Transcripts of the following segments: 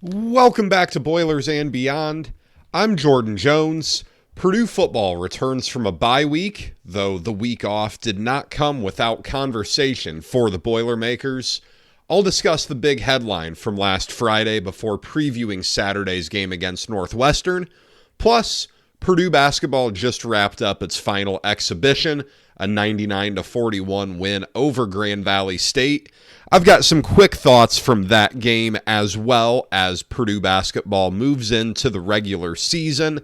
Welcome back to Boilers and Beyond. I'm Jordan Jones. Purdue football returns from a bye week, though the week off did not come without conversation for the Boilermakers. I'll discuss the big headline from last Friday before previewing Saturday's game against Northwestern. Plus, Purdue basketball just wrapped up its final exhibition, a 99-41 win over Grand Valley State. I've got some quick thoughts from that game as well as Purdue basketball moves into the regular season.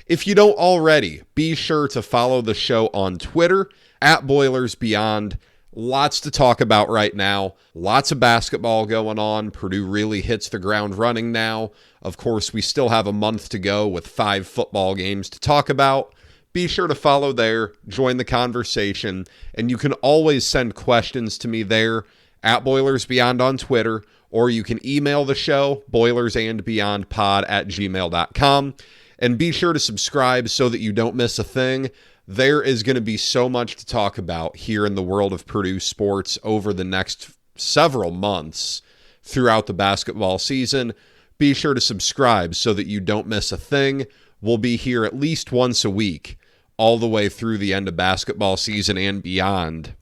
If you don't already, be sure to follow the show on Twitter, @BoilersBeyond. Lots to talk about right now. Lots of basketball going on. Purdue really hits the ground running now. Of course, we still have a month to go with 5 football games to talk about. Be sure to follow there, join the conversation, and you can always send questions to me there @BoilersBeyond on Twitter, or you can email the show, boilersandbeyondpod@gmail.com. And be sure to subscribe so that you don't miss a thing. There is going to be so much to talk about here in the world of Purdue sports over the next several months throughout the basketball season. Be sure to subscribe so that you don't miss a thing. We'll be here at least once a week, all the way through the end of basketball season and beyond.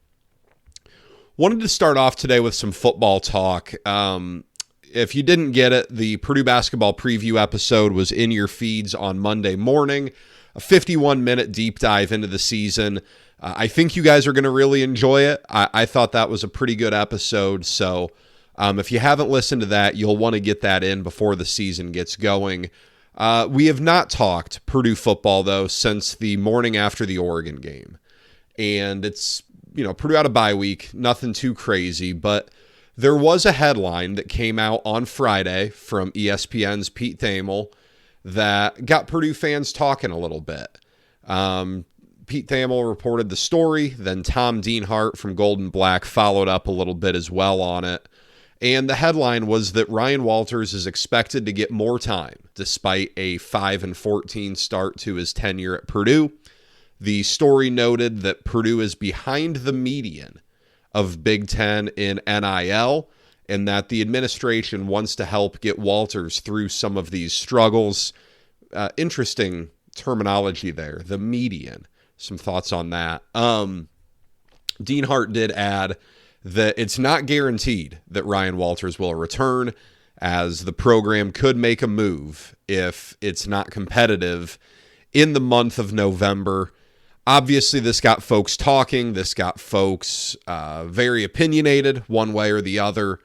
Wanted to start off today with some football talk. If you didn't get it, the Purdue basketball preview episode was in your feeds on Monday morning. A 51-minute deep dive into the season. I think you guys are going to really enjoy it. I thought that was a pretty good episode. So if you haven't listened to that, you'll want to get that in before the season gets going. We have not talked Purdue football, though, since the morning after the Oregon game. And it's, Purdue out of bye week, nothing too crazy, but there was a headline that came out on Friday from ESPN's Pete Thamel that got Purdue fans talking a little bit. Pete Thamel reported the story, then Tom Dienhart from Golden Black followed up a little bit as well on it. And the headline was that Ryan Walters is expected to get more time despite a 5-14 start to his tenure at Purdue. The story noted that Purdue is behind the median of Big Ten in NIL, and that the administration wants to help get Walters through some of these struggles. Interesting terminology there, the median. Some thoughts on that. Dienhart did add that it's not guaranteed that Ryan Walters will return, as the program could make a move if it's not competitive in the month of November. Obviously, this got folks talking. This got folks very opinionated one way or the other.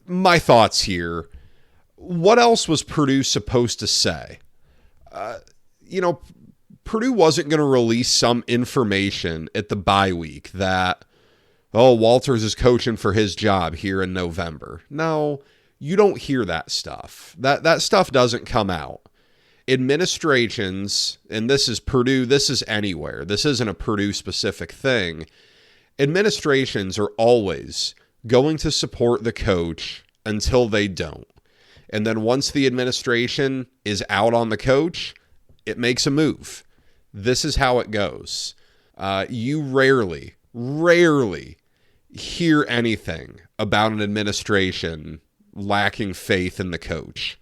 My thoughts here. What else was Purdue supposed to say? Purdue wasn't going to release some information at the bye week that, Walters is coaching for his job here in November. No, you don't hear that stuff. That stuff doesn't come out. Administrations, and this is Purdue, this is anywhere, this isn't a Purdue specific thing. Administrations are always going to support the coach until they don't. And then once the administration is out on the coach, it makes a move. This is how it goes. You rarely hear anything about an administration lacking faith in the coach.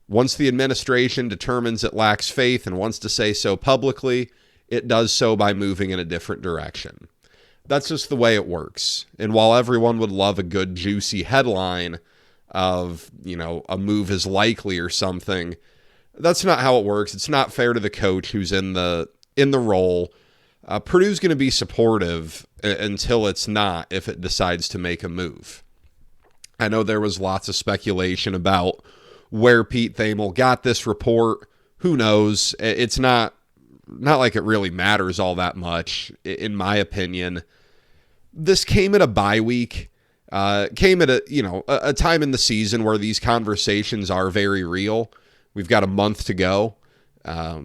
Once the administration determines it lacks faith and wants to say so publicly, it does so by moving in a different direction. That's just the way it works. And while everyone would love a good, juicy headline of, a move is likely or something, that's not how it works. It's not fair to the coach who's in the role. Purdue's going to be supportive until it's not, if it decides to make a move. I know there was lots of speculation about where Pete Thamel got this report. Who knows? It's not like it really matters all that much, in my opinion. This came at a bye week, came at a time in the season where these conversations are very real. We've got a month to go, a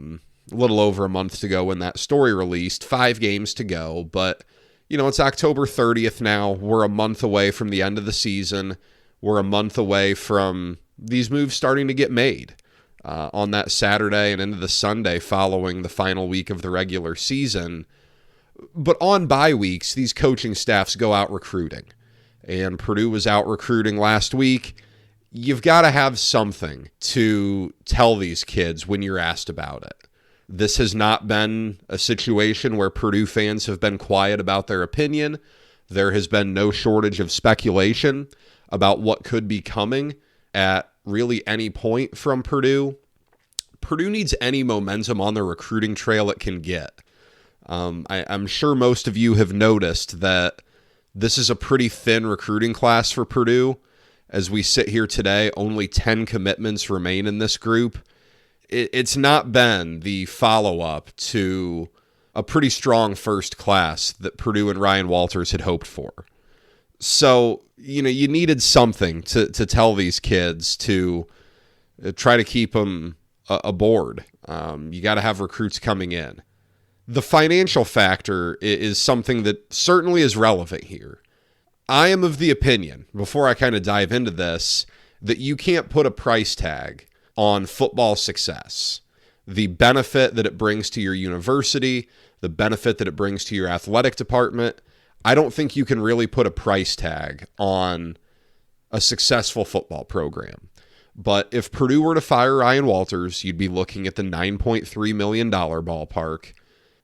little over a month to go when that story released, 5 games to go, but it's October 30th now. We're a month away from the end of the season. We're a month away from these moves starting to get made on that Saturday and into the Sunday following the final week of the regular season. But on bye weeks, these coaching staffs go out recruiting. And Purdue was out recruiting last week. you've got to have something to tell these kids when you're asked about it. This has not been a situation where Purdue fans have been quiet about their opinion. There has been no shortage of speculation about what could be coming at really any point from Purdue. Purdue needs any momentum on the recruiting trail it can get. I'm sure most of you have noticed that this is a pretty thin recruiting class for Purdue. As we sit here today, only 10 commitments remain in this group. It's not been the follow-up to a pretty strong first class that Purdue and Ryan Walters had hoped for. So, you needed something to tell these kids to try to keep them aboard. You got to have recruits coming in. The financial factor is something that certainly is relevant here. I am of the opinion, before I kind of dive into this, that you can't put a price tag on football success. The benefit that it brings to your university, the benefit that it brings to your athletic department, I don't think you can really put a price tag on a successful football program. But if Purdue were to fire Ryan Walters, you'd be looking at the $9.3 million ballpark.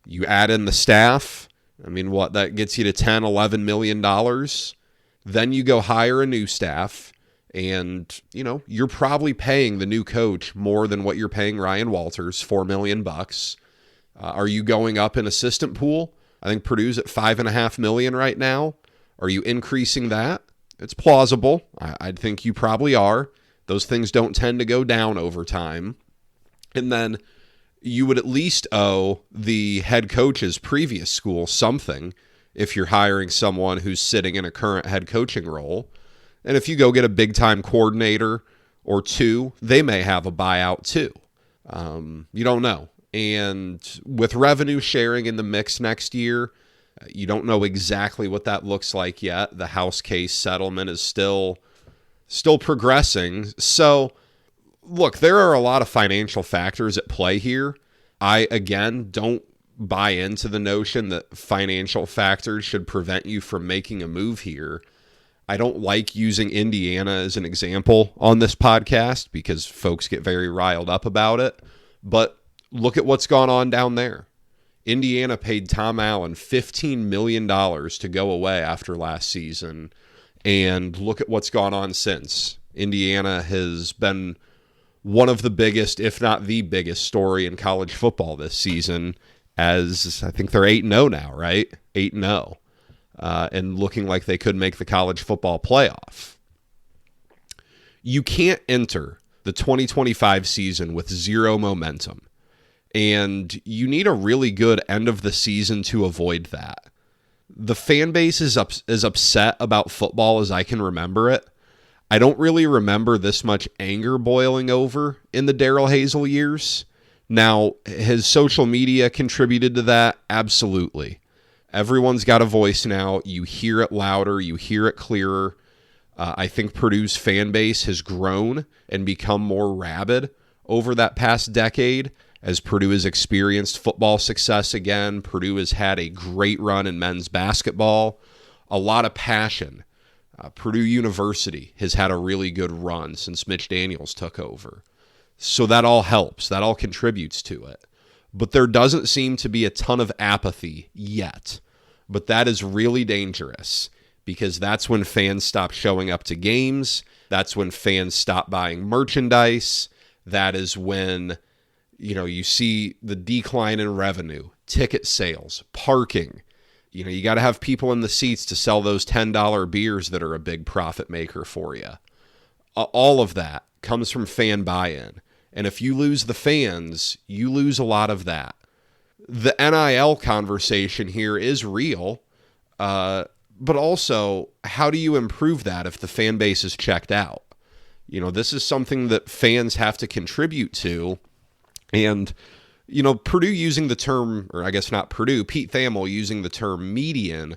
You add in the staff, that gets you to $10, $11 million. Then you go hire a new staff, and, you're probably paying the new coach more than what you're paying Ryan Walters, $4 million. Are you going up in assistant pool? I think Purdue's at $5.5 million right now. Are you increasing that? It's plausible. I think you probably are. Those things don't tend to go down over time. And then you would at least owe the head coach's previous school something if you're hiring someone who's sitting in a current head coaching role. And if you go get a big-time coordinator or two, they may have a buyout too. You don't know. And with revenue sharing in the mix next year, you don't know exactly what that looks like yet. The House case settlement is still progressing. So, look, there are a lot of financial factors at play here. I, again, don't buy into the notion that financial factors should prevent you from making a move here. I don't like using Indiana as an example on this podcast because folks get very riled up about it. But look at what's gone on down there. Indiana paid Tom Allen $15 million to go away after last season. And look at what's gone on since. Indiana has been one of the biggest, if not the biggest, story in college football this season, as I think they're 8-0 now, right? 8-0. And looking like they could make the college football playoff. You can't enter the 2025 season with zero momentum. And you need a really good end of the season to avoid that. The fan base is as upset about football as I can remember it. I don't really remember this much anger boiling over in the Darrell Hazel years. Now, has social media contributed to that? Absolutely. Everyone's got a voice now. You hear it louder. You hear it clearer. I think Purdue's fan base has grown and become more rabid over that past decade as Purdue has experienced football success again. Purdue has had a great run in men's basketball, a lot of passion. Purdue University has had a really good run since Mitch Daniels took over. So that all helps. That all contributes to it. But there doesn't seem to be a ton of apathy yet. But that is really dangerous because that's when fans stop showing up to games. That's when fans stop buying merchandise. That is when, you see the decline in revenue, ticket sales, parking. You got to have people in the seats to sell those $10 beers that are a big profit maker for you. All of that comes from fan buy-in. And if you lose the fans, you lose a lot of that. The NIL conversation here is real, but also, how do you improve that if the fan base is checked out? This is something that fans have to contribute to. And, Purdue using the term, or I guess not Purdue, Pete Thamel using the term median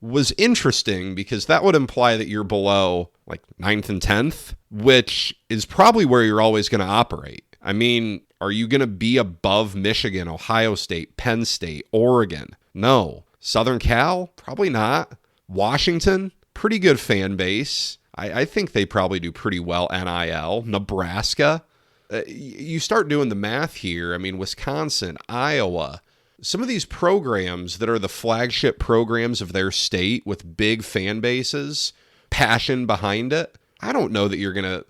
was interesting because that would imply that you're below like 9th and 10th, which is probably where you're always going to operate. Are you going to be above Michigan, Ohio State, Penn State, Oregon? No. Southern Cal? Probably not. Washington? Pretty good fan base. I think they probably do pretty well NIL. Nebraska, you start doing the math here. I mean, Wisconsin, Iowa, some of these programs that are the flagship programs of their state with big fan bases, passion behind it, I don't know that you're going to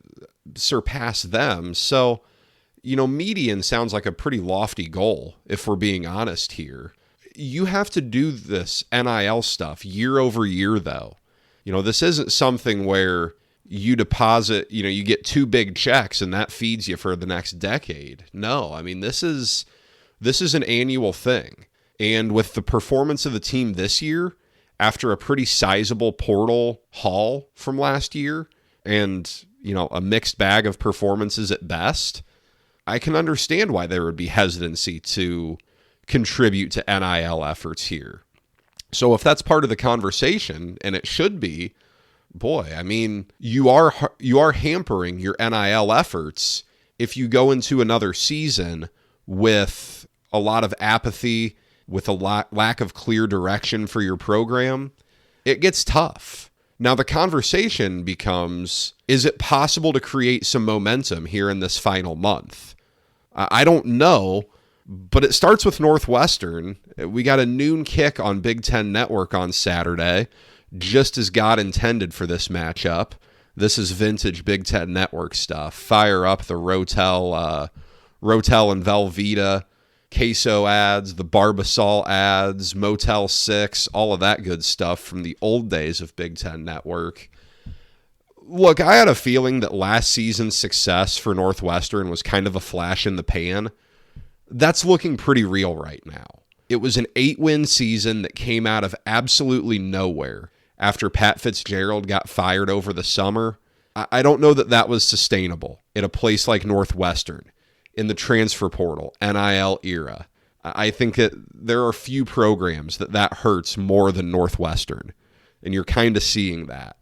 surpass them. So, median sounds like a pretty lofty goal, if we're being honest here. You have to do this NIL stuff year over year, though. This isn't something where you deposit, you get 2 big checks and that feeds you for the next decade. No, I mean, this is an annual thing. And with the performance of the team this year, after a pretty sizable portal haul from last year and, a mixed bag of performances at best, I can understand why there would be hesitancy to contribute to NIL efforts here. So if that's part of the conversation, and it should be, boy, I mean, you are hampering your NIL efforts if you go into another season with a lot of apathy, with a lack of clear direction for your program. It gets tough. Now the conversation becomes, is it possible to create some momentum here in this final month? I don't know, but it starts with Northwestern. We got a noon kick on Big Ten Network on Saturday, just as God intended for this matchup. This is vintage Big Ten Network stuff. Fire up the Rotel and Velveeta queso ads, the Barbasol ads, Motel 6, all of that good stuff from the old days of Big Ten Network. Look, I had a feeling that last season's success for Northwestern was kind of a flash in the pan. That's looking pretty real right now. It was an 8-win season that came out of absolutely nowhere after Pat Fitzgerald got fired over the summer. I don't know that that was sustainable at a place like Northwestern in the transfer portal, NIL era. I think that there are few programs that hurts more than Northwestern, and you're kind of seeing that.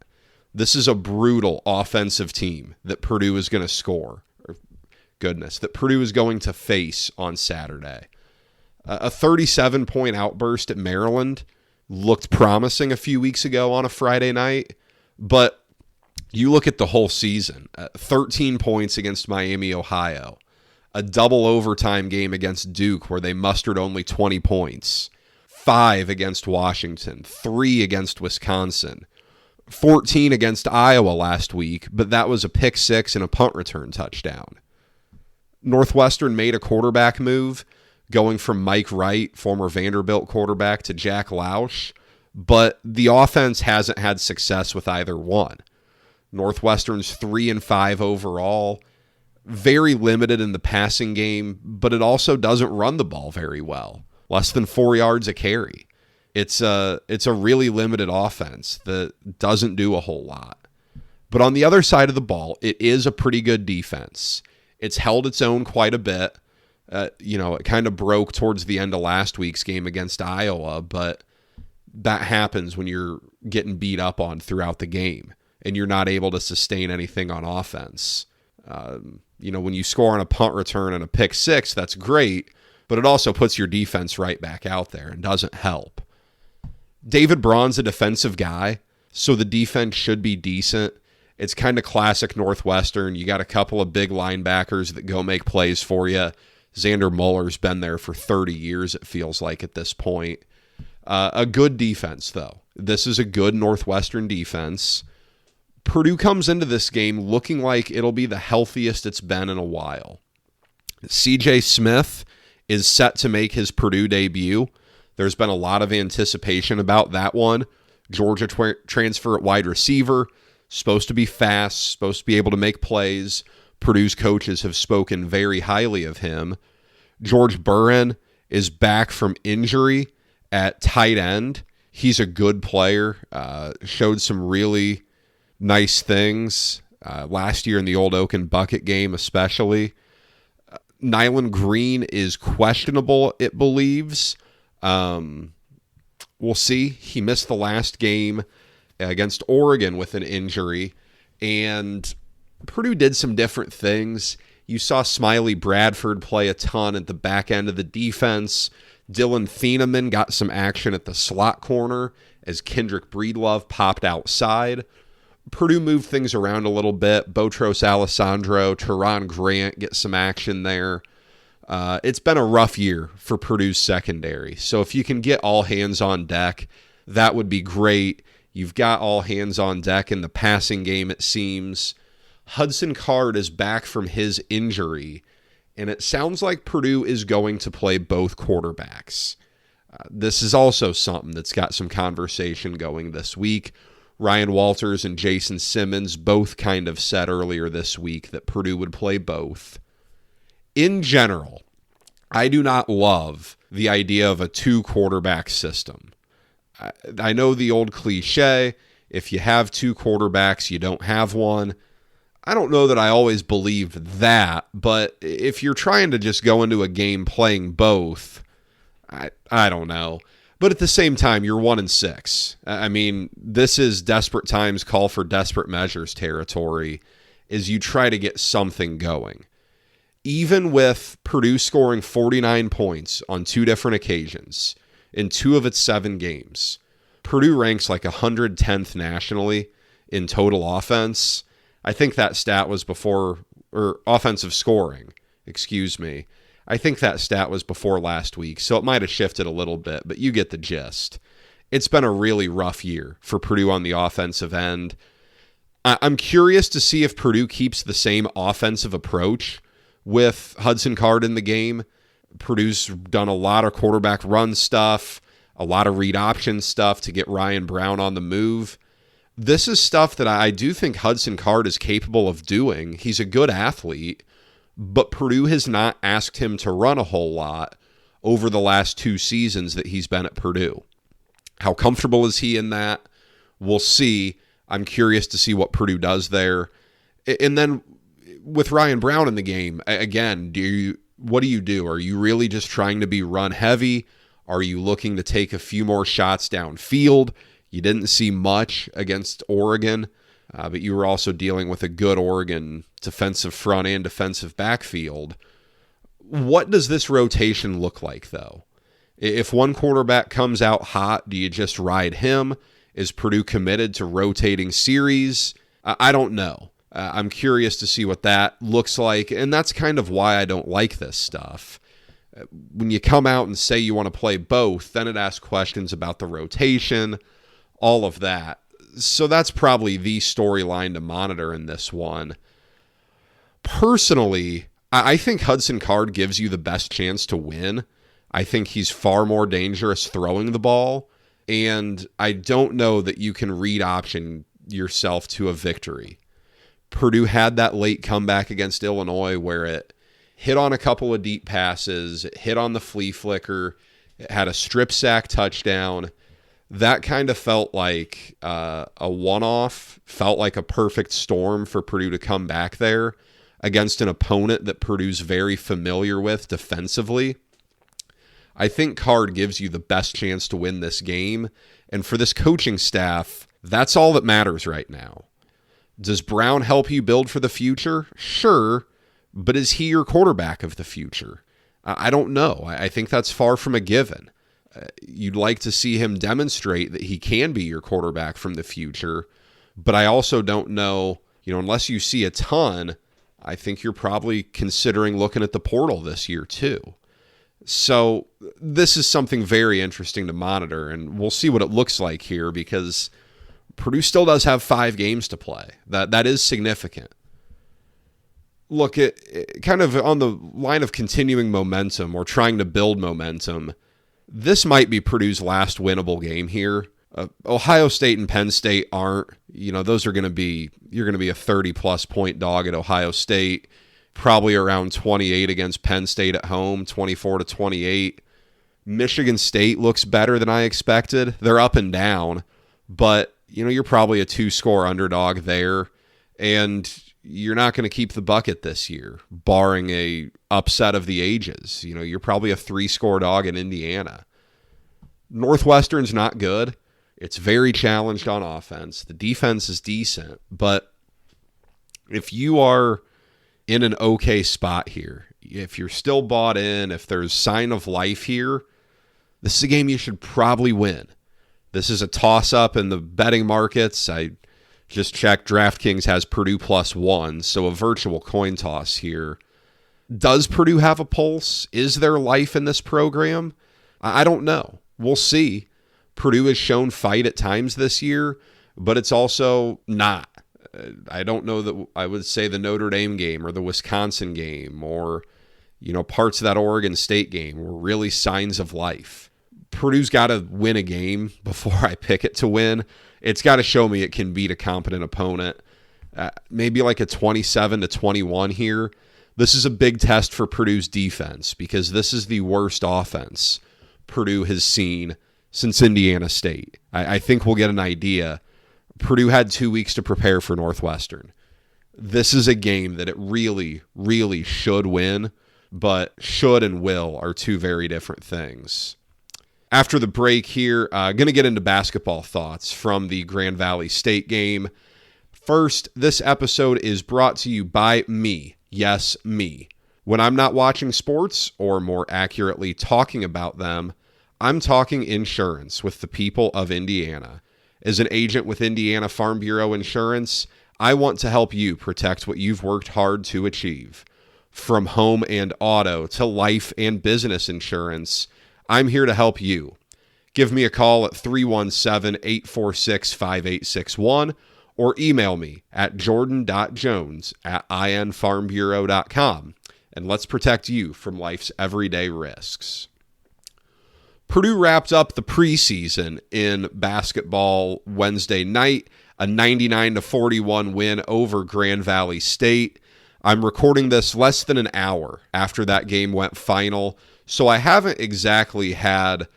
This is a brutal offensive team that Purdue is going to score. That Purdue is going to face on Saturday. A 37-point outburst at Maryland looked promising a few weeks ago on a Friday night, but you look at the whole season, 13 points against Miami, Ohio, a double overtime game against Duke where they mustered only 20 points, 5 against Washington, 3 against Wisconsin, 14 against Iowa last week, but that was a pick 6 and a punt return touchdown. Northwestern made a quarterback move, going from Mike Wright, former Vanderbilt quarterback, to Jack Lausch, but the offense hasn't had success with either one. Northwestern's 3-5 overall, very limited in the passing game, but it also doesn't run the ball very well. Less than 4 yards a carry. It's a really limited offense that doesn't do a whole lot. But on the other side of the ball, it is a pretty good defense. It's held its own quite a bit. It kind of broke towards the end of last week's game against Iowa, but that happens when you're getting beat up on throughout the game and you're not able to sustain anything on offense. When you score on a punt return and a pick 6, that's great, but it also puts your defense right back out there and doesn't help. David Braun's a defensive guy, so the defense should be decent. It's kind of classic Northwestern. You got a couple of big linebackers that go make plays for you. Xander Muller's been there for 30 years, it feels like at this point. A good defense, though. This is a good Northwestern defense. Purdue comes into this game looking like it'll be the healthiest it's been in a while. CJ Smith is set to make his Purdue debut. There's been a lot of anticipation about that one. Georgia transfer at wide receiver. Supposed to be fast, supposed to be able to make plays. Purdue's coaches have spoken very highly of him. George Burren is back from injury at tight end. He's a good player. Showed some really nice things last year in the Old Oak and Bucket game especially. Nyland Green is questionable, it believes. We'll see. He missed the last game against Oregon with an injury, and Purdue did some different things. You saw Smiley Bradford play a ton at the back end of the defense. Dylan Thieneman got some action at the slot corner as Kendrick Breedlove popped outside. Purdue moved things around a little bit. Botros Alessandro, Teron Grant get some action there. It's been a rough year for Purdue's secondary. So if you can get all hands on deck, that would be great. You've got all hands on deck in the passing game, it seems. Hudson Card is back from his injury, and it sounds like Purdue is going to play both quarterbacks. This is also something that's got some conversation going this week. Ryan Walters and Jason Simmons both kind of said earlier this week that Purdue would play both. In general, I do not love the idea of a two-quarterback system. I know the old cliche, if you have two quarterbacks, you don't have one. I don't know that I always believed that, but if you're trying to just go into a game playing both, I don't know. But at the same time, you're 1-6. I mean, this is desperate times call for desperate measures territory, as you try to get something going. Even with Purdue scoring 49 points on 2 different occasions in 2 of its 7 games, Purdue ranks like 110th nationally in total offense. I think that stat was before, or offensive scoring, excuse me. I think that stat was before last week, so it might have shifted a little bit, but you get the gist. It's been a really rough year for Purdue on the offensive end. I'm curious to see if Purdue keeps the same offensive approach with Hudson Card in the game. Purdue's done a lot of quarterback run stuff, a lot of read option stuff to get Ryan Brown on the move. This is stuff that I do think Hudson Card is capable of doing. He's a good athlete, but Purdue has not asked him to run a whole lot over the last 2 seasons that he's been at Purdue. How comfortable is he in that? We'll see. I'm curious to see what Purdue does there. And then with Ryan Brown in the game, again, what do you do? Are you really just trying to be run heavy? Are you looking to take a few more shots downfield? You didn't see much against Oregon, but you were also dealing with a good Oregon defensive front and defensive backfield. What does this rotation look like, though? If one quarterback comes out hot, do you just ride him? Is Purdue committed to rotating series? I don't know. I'm curious to see what that looks like, and that's kind of why I don't like this stuff. When you come out and say you want to play both, then it asks questions about the rotation, all of that. So that's probably the storyline to monitor in this one. Personally, I think Hudson Card gives you the best chance to win. I think he's far more dangerous throwing the ball, and I don't know that you can read option yourself to a victory. Purdue had that late comeback against Illinois where it hit on a couple of deep passes, it hit on the flea flicker, it had a strip sack touchdown. That kind of felt like a one-off, felt like a perfect storm for Purdue to come back there against an opponent that Purdue's very familiar with defensively. I think Card gives you the best chance to win this game, and for this coaching staff, that's all that matters right now. Does Brown help you build for the future? Sure, but is he your quarterback of the future? I don't know. I think that's far from a given. You'd like to see him demonstrate that he can be your quarterback from the future, but I also don't know, unless you see a ton, I think you're probably considering looking at the portal this year too. So this is something very interesting to monitor, and we'll see what it looks like here because Purdue still does have 5 games to play. That is significant. Look, it kind of on the line of continuing momentum or trying to build momentum, this might be Purdue's last winnable game here. Ohio State and Penn State aren't. Those are going to be, you're going to be a 30-plus point dog at Ohio State, probably around 28 against Penn State at home, 24-28. Michigan State looks better than I expected. They're up and down, but you're probably a 2-score underdog there, and you're not going to keep the bucket this year, barring a upset of the ages. You're probably a 3-score dog in Indiana. Northwestern's not good. It's very challenged on offense. The defense is decent, but if you are in an okay spot here, if you're still bought in, if there's sign of life here, this is a game you should probably win. This is a toss-up in the betting markets. I Just check, DraftKings has Purdue +1, so a virtual coin toss here. Does Purdue have a pulse? Is there life in this program? I don't know. We'll see. Purdue has shown fight at times this year, but it's also not. I don't know that I would say the Notre Dame game or the Wisconsin game or, parts of that Oregon State game were really signs of life. Purdue's got to win a game before I pick it to win. It's got to show me it can beat a competent opponent. Maybe like a 27-21 here. This is a big test for Purdue's defense because this is the worst offense Purdue has seen since Indiana State. I think we'll get an idea. Purdue had 2 weeks to prepare for Northwestern. This is a game that it really, really should win, but should and will are two very different things. After the break here, going to get into basketball thoughts from the Grand Valley State game. First, this episode is brought to you by me. Yes, me. When I'm not watching sports, or more accurately, talking about them, I'm talking insurance with the people of Indiana. As an agent with Indiana Farm Bureau Insurance, I want to help you protect what you've worked hard to achieve. From home and auto to life and business insurance, I'm here to help you. Give me a call at 317-846-5861 or email me at jordan.jones@infarmbureau.com, and let's protect you from life's everyday risks. Purdue wrapped up the preseason in basketball Wednesday night, a 99-41 win over Grand Valley State. I'm recording this less than an hour after that game went final, so I haven't exactly had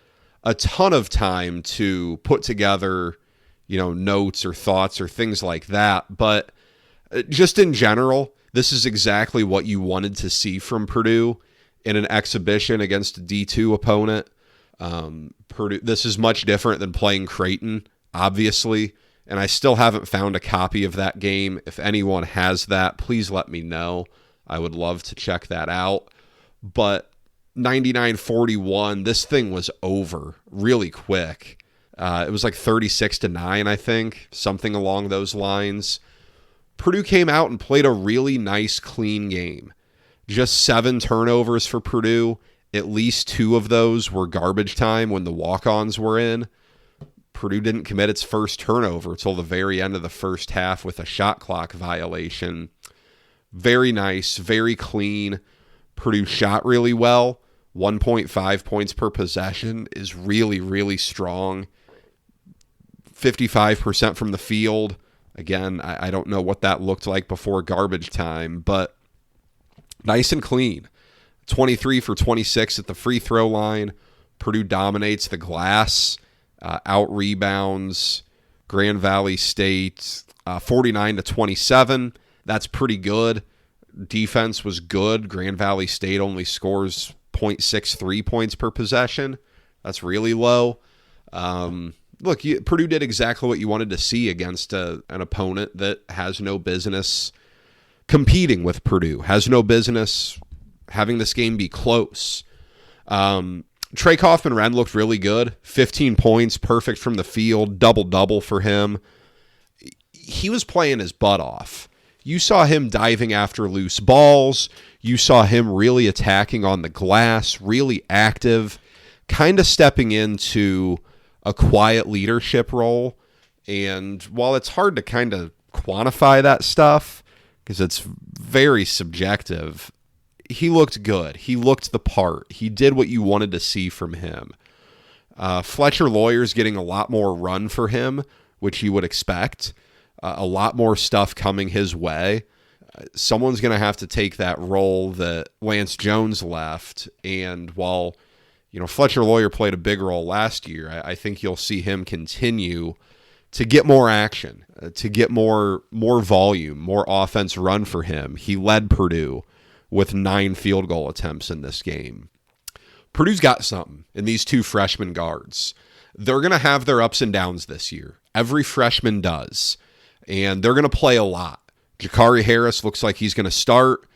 a ton of time to put together, notes or thoughts or things like that. But just in general, this is exactly what you wanted to see from Purdue in an exhibition against a D2 opponent. Purdue, this is much different than playing Creighton, obviously, and I still haven't found a copy of that game. If anyone has that, please let me know. I would love to check that out. But 99-41, this thing was over really quick. It was like 36-9, I think, something along those lines. Purdue came out and played a really nice, clean game. Just 7 turnovers for Purdue. At least 2 of those were garbage time when the walk-ons were in. Purdue didn't commit its first turnover until the very end of the first half with a shot clock violation. Very nice, very clean. Purdue shot really well. 1.5 points per possession is really, really strong. 55% from the field. Again, I don't know what that looked like before garbage time, but nice and clean. 23 for 26 at the free throw line. Purdue dominates the glass, out-rebounds Grand Valley State 49-27. That's pretty good. Defense was good. Grand Valley State only scores 0.63 points per possession. That's really low. Look, Purdue did exactly what you wanted to see against an opponent that has no business competing with Purdue, has no business having this game be close. Trey Kaufman-Renn looked really good. 15 points, perfect from the field, double-double for him. He was playing his butt off. You saw him diving after loose balls. You saw him really attacking on the glass, really active, kind of stepping into a quiet leadership role. And while it's hard to kind of quantify that stuff, because it's very subjective, he looked good. He looked the part. He did what you wanted to see from him. Fletcher Lawyer's getting a lot more run for him, which you would expect. A lot more stuff coming his way. Someone's going to have to take that role that Lance Jones left. And while, Fletcher Lawyer played a big role last year, I think you'll see him continue to get more action, to get more volume, more offense run for him. He led Purdue with 9 field goal attempts in this game. Purdue's got something in these 2 freshman guards. They're going to have their ups and downs this year. Every freshman does. And they're going to play a lot. Jakari Harris looks like he's going to start.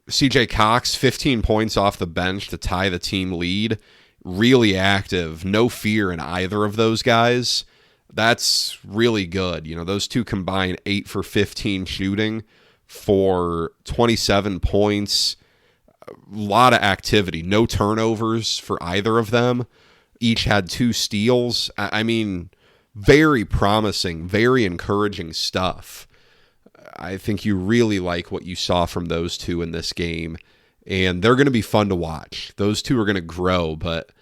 CJ Cox, 15 points off the bench to tie the team lead. Really active. No fear in either of those guys. That's really good. Those two combine 8 for 15 shooting for 27 points. A lot of activity. No turnovers for either of them. Each had 2 steals. I mean, very promising, very encouraging stuff. I think you really like what you saw from those two in this game, and they're going to be fun to watch. Those two are going to grow, but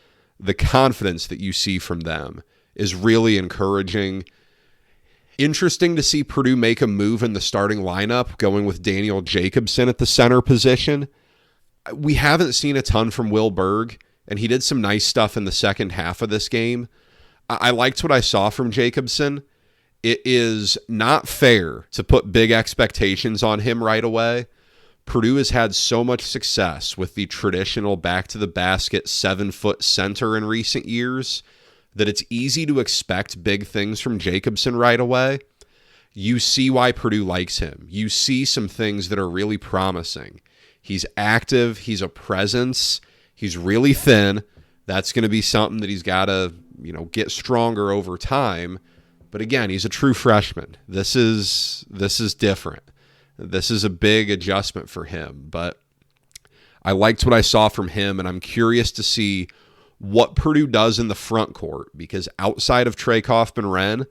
the confidence that you see from them is really encouraging. Interesting to see Purdue make a move in the starting lineup, going with Daniel Jacobson at the center position. We haven't seen a ton from Will Berg, and he did some nice stuff in the second half of this game. I liked what I saw from Jacobson. It is not fair to put big expectations on him right away. Purdue has had so much success with the traditional back-to-the-basket 7-foot center in recent years that it's easy to expect big things from Jacobson right away. You see why Purdue likes him. You see some things that are really promising. He's active. He's a presence. He's really thin. That's going to be something that he's got to, get stronger over time. But again, he's a true freshman. This is different. This is a big adjustment for him. But I liked what I saw from him, and I'm curious to see what Purdue does in the front court, because outside of Trey Kaufman-Renn,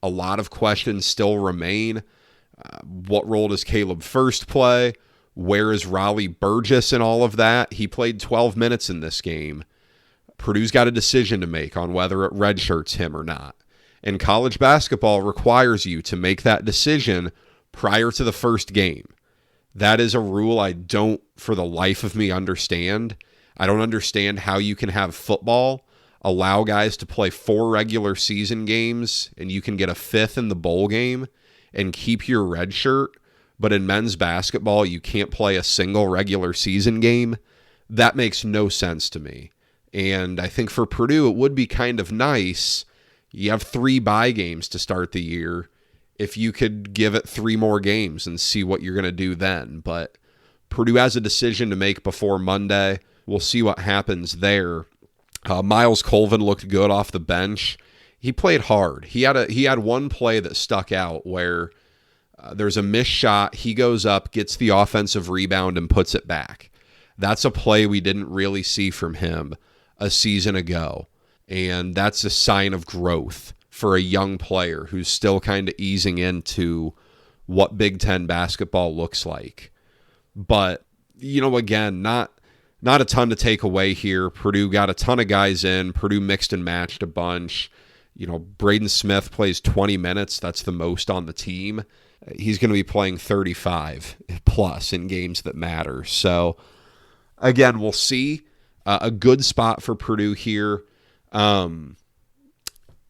a lot of questions still remain. What role does Caleb First play? Where is Raleigh Burgess in all of that? He played 12 minutes in this game. Purdue's got a decision to make on whether it redshirts him or not. And college basketball requires you to make that decision prior to the first game. That is a rule I don't, for the life of me, understand. I don't understand how you can have football allow guys to play 4 regular season games and you can get a 5th in the bowl game and keep your red shirt, but in men's basketball you can't play a single regular season game. That makes no sense to me. And I think for Purdue it would be kind of nice. You have 3 bye games to start the year. If you could give it 3 more games and see what you're going to do then. But Purdue has a decision to make before Monday. We'll see what happens there. Miles Colvin looked good off the bench. He played hard. He had one play that stuck out where there's a missed shot. He goes up, gets the offensive rebound, and puts it back. That's a play we didn't really see from him a season ago. And that's a sign of growth for a young player who's still kind of easing into what Big Ten basketball looks like. But, again, not a ton to take away here. Purdue got a ton of guys in. Purdue mixed and matched a bunch. Braden Smith plays 20 minutes. That's the most on the team. He's going to be playing 35 plus in games that matter. So, again, we'll see. A good spot for Purdue here.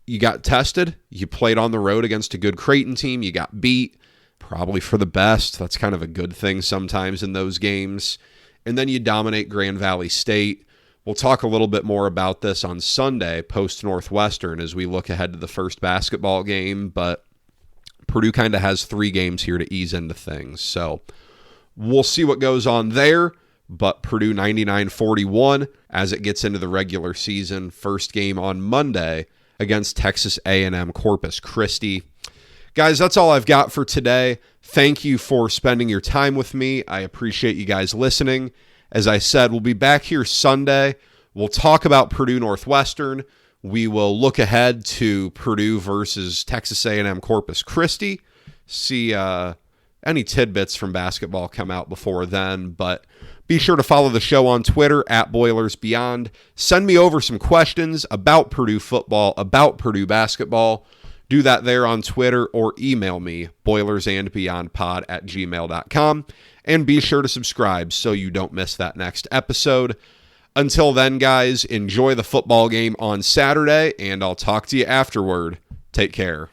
You got tested. You played on the road against a good Creighton team. You got beat, probably for the best. That's kind of a good thing sometimes in those games. And then you dominate Grand Valley State. We'll talk a little bit more about this on Sunday, post Northwestern, as we look ahead to the first basketball game. But Purdue kind of has 3 games here to ease into things. So we'll see what goes on there. But Purdue 99-41 as it gets into the regular season. First game on Monday against Texas A&M Corpus Christi. Guys, that's all I've got for today. Thank you for spending your time with me. I appreciate you guys listening. As I said, we'll be back here Sunday. We'll talk about Purdue Northwestern. We will look ahead to Purdue versus Texas A&M Corpus Christi. See any tidbits from basketball come out before then. But be sure to follow the show on Twitter @BoilersBeyond. Send me over some questions about Purdue football, about Purdue basketball. Do that there on Twitter or email me, boilersandbeyondpod@gmail.com. And be sure to subscribe so you don't miss that next episode. Until then, guys, enjoy the football game on Saturday, and I'll talk to you afterward. Take care.